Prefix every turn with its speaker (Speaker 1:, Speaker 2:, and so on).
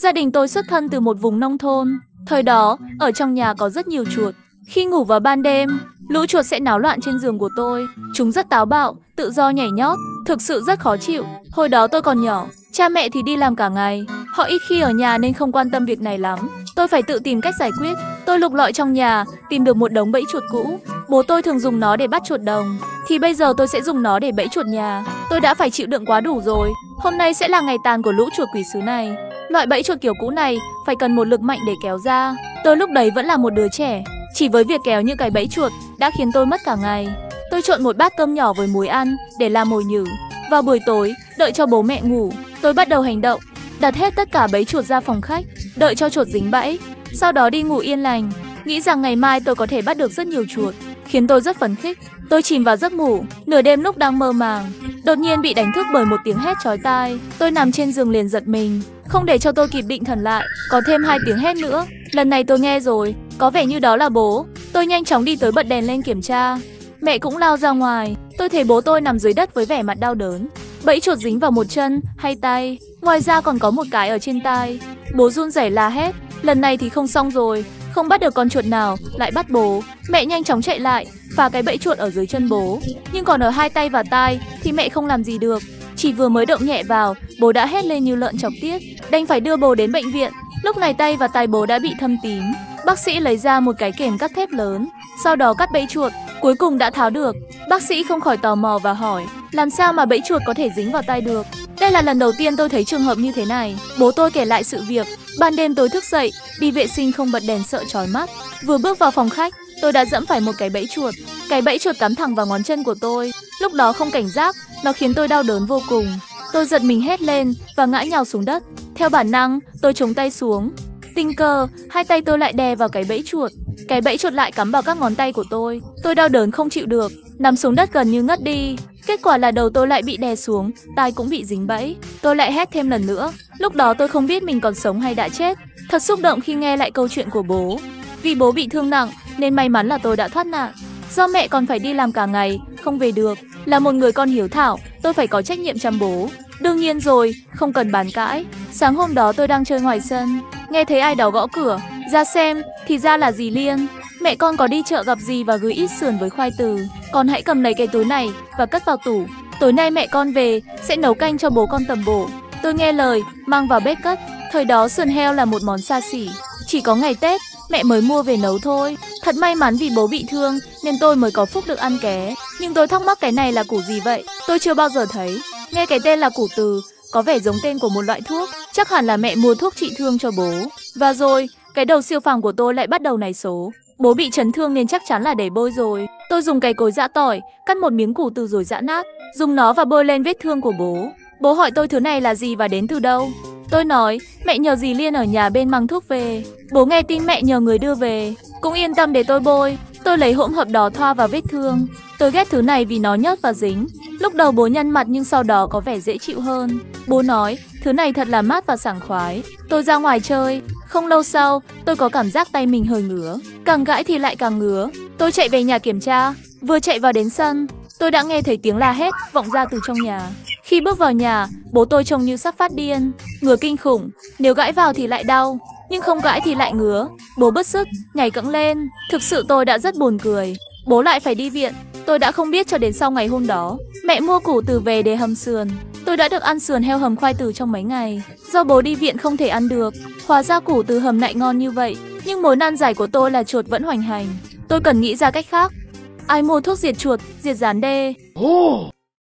Speaker 1: Gia đình tôi xuất thân từ một vùng nông thôn. Thời đó, ở trong nhà có rất nhiều chuột. Khi ngủ vào ban đêm, lũ chuột sẽ náo loạn trên giường của tôi. Chúng rất táo bạo, tự do nhảy nhót, thực sự rất khó chịu. Hồi đó tôi còn nhỏ, cha mẹ thì đi làm cả ngày. Họ ít khi ở nhà nên không quan tâm việc này lắm. Tôi phải tự tìm cách giải quyết. Tôi lục lọi trong nhà, tìm được một đống bẫy chuột cũ. Bố tôi thường dùng nó để bắt chuột đồng, thì bây giờ tôi sẽ dùng nó để bẫy chuột nhà. Tôi đã phải chịu đựng quá đủ rồi. Hôm nay sẽ là ngày tàn của lũ chuột quỷ sứ này. Loại bẫy chuột kiểu cũ này phải cần một lực mạnh để kéo ra. Tôi lúc đấy vẫn là một đứa trẻ. Chỉ với việc kéo những cái bẫy chuột đã khiến tôi mất cả ngày. Tôi trộn một bát cơm nhỏ với muối ăn để làm mồi nhử. Vào buổi tối, đợi cho bố mẹ ngủ, tôi bắt đầu hành động. Đặt hết tất cả bẫy chuột ra phòng khách, đợi cho chuột dính bẫy. Sau đó đi ngủ yên lành, nghĩ rằng ngày mai tôi có thể bắt được rất nhiều chuột, khiến tôi rất phấn khích. Tôi chìm vào giấc ngủ, nửa đêm lúc đang mơ màng, đột nhiên bị đánh thức bởi một tiếng hét chói tai. Tôi nằm trên giường liền giật mình, không để cho tôi kịp định thần lại, có thêm 2 tiếng hét nữa. Lần này tôi nghe rồi, có vẻ như đó là bố. Tôi nhanh chóng đi tới bật đèn lên kiểm tra. Mẹ cũng lao ra ngoài. Tôi thấy bố tôi nằm dưới đất với vẻ mặt đau đớn. Bẫy chuột dính vào một chân hay tay, ngoài ra còn có một cái ở trên tai. Bố run rẩy la hét. Lần này thì không xong rồi, không bắt được con chuột nào, lại bắt bố. Mẹ nhanh chóng chạy lại, phá cái bẫy chuột ở dưới chân bố. Nhưng còn ở 2 tay và tai thì mẹ không làm gì được. Chỉ vừa mới động nhẹ vào, bố đã hét lên như lợn chọc tiết. Đành phải đưa bố đến bệnh viện. Lúc này tay và tai bố đã bị thâm tím. Bác sĩ lấy ra một cái kềm cắt thép lớn, sau đó cắt bẫy chuột. Cuối cùng đã tháo được. Bác sĩ không khỏi tò mò và hỏi, làm sao mà bẫy chuột có thể dính vào tay được? Đây là lần đầu tiên tôi thấy trường hợp như thế này. Bố tôi kể lại sự việc. Ban đêm tôi thức dậy, đi vệ sinh không bật đèn sợ chói mắt. Vừa bước vào phòng khách, tôi đã dẫm phải một cái bẫy chuột. Cái bẫy chuột cắm thẳng vào ngón chân của tôi. Lúc đó không cảnh giác, nó khiến tôi đau đớn vô cùng. Tôi giật mình hét lên và ngã nhào xuống đất. Theo bản năng, tôi chống tay xuống. Tình cờ, 2 tay tôi lại đè vào cái bẫy chuột. Cái bẫy chuột lại cắm vào các ngón tay của tôi. Tôi đau đớn không chịu được, nằm xuống đất gần như ngất đi. Kết quả là đầu tôi lại bị đè xuống, tai cũng bị dính bẫy. Tôi lại hét thêm lần nữa. Lúc đó tôi không biết mình còn sống hay đã chết. Thật xúc động khi nghe lại câu chuyện của bố. Vì bố bị thương nặng nên may mắn là tôi đã thoát nạn. Do mẹ còn phải đi làm cả ngày, không về được. Là một người con hiếu thảo, tôi phải có trách nhiệm chăm bố. Đương nhiên rồi, không cần bàn cãi. Sáng hôm đó tôi đang chơi ngoài sân, nghe thấy ai đó gõ cửa. Ra xem, thì ra là dì Liên. Mẹ con có đi chợ gặp dì và gửi ít sườn với khoai từ. Con hãy cầm lấy cái túi này và cất vào tủ. Tối nay mẹ con về, sẽ nấu canh cho bố con tầm bổ. Tôi nghe lời, mang vào bếp cất. Thời đó sườn heo là một món xa xỉ. Chỉ có ngày Tết, mẹ mới mua về nấu thôi. Thật may mắn vì bố bị thương, nên tôi mới có phúc được ăn ké. Nhưng tôi thắc mắc cái này là củ gì vậy? Tôi chưa bao giờ thấy. Nghe cái tên là củ từ, có vẻ giống tên của một loại thuốc. Chắc hẳn là mẹ mua thuốc trị thương cho bố. Và rồi, cái đầu siêu phàm của tôi lại bắt đầu nảy số. Bố bị chấn thương nên chắc chắn là để bôi rồi. Tôi dùng cái cối giã tỏi, cắt một miếng củ từ rồi giã nát, dùng nó và bôi lên vết thương của bố. Bố hỏi tôi thứ này là gì và đến từ đâu. Tôi nói, mẹ nhờ dì Liên ở nhà bên mang thuốc về. Bố nghe tin mẹ nhờ người đưa về, cũng yên tâm để tôi bôi. Tôi lấy hỗn hợp đó thoa vào vết thương. Tôi ghét thứ này vì nó nhớt và dính. Lúc đầu bố nhăn mặt nhưng sau đó có vẻ dễ chịu hơn. Bố nói, thứ này thật là mát và sảng khoái. Tôi ra ngoài chơi. Không lâu sau, tôi có cảm giác tay mình hơi ngứa. Càng gãi thì lại càng ngứa. Tôi chạy về nhà kiểm tra. Vừa chạy vào đến sân, tôi đã nghe thấy tiếng la hét vọng ra từ trong nhà. Khi bước vào nhà, bố tôi trông như sắp phát điên. Ngứa kinh khủng. Nếu gãi vào thì lại đau, nhưng không gãi thì lại ngứa. Bố bứt sức, nhảy cẫng lên. Thực sự tôi đã rất buồn cười. Bố lại phải đi viện. Tôi đã không biết cho đến sau ngày hôm đó. Mẹ mua củ từ về để hầm sườn. Tôi đã được ăn sườn heo hầm khoai từ trong mấy ngày. Do bố đi viện không thể ăn được, hóa ra củ từ hầm lại ngon như vậy. Nhưng mối nan giải của tôi là chuột vẫn hoành hành. Tôi cần nghĩ ra cách khác. Ai mua thuốc diệt chuột, diệt rán đê?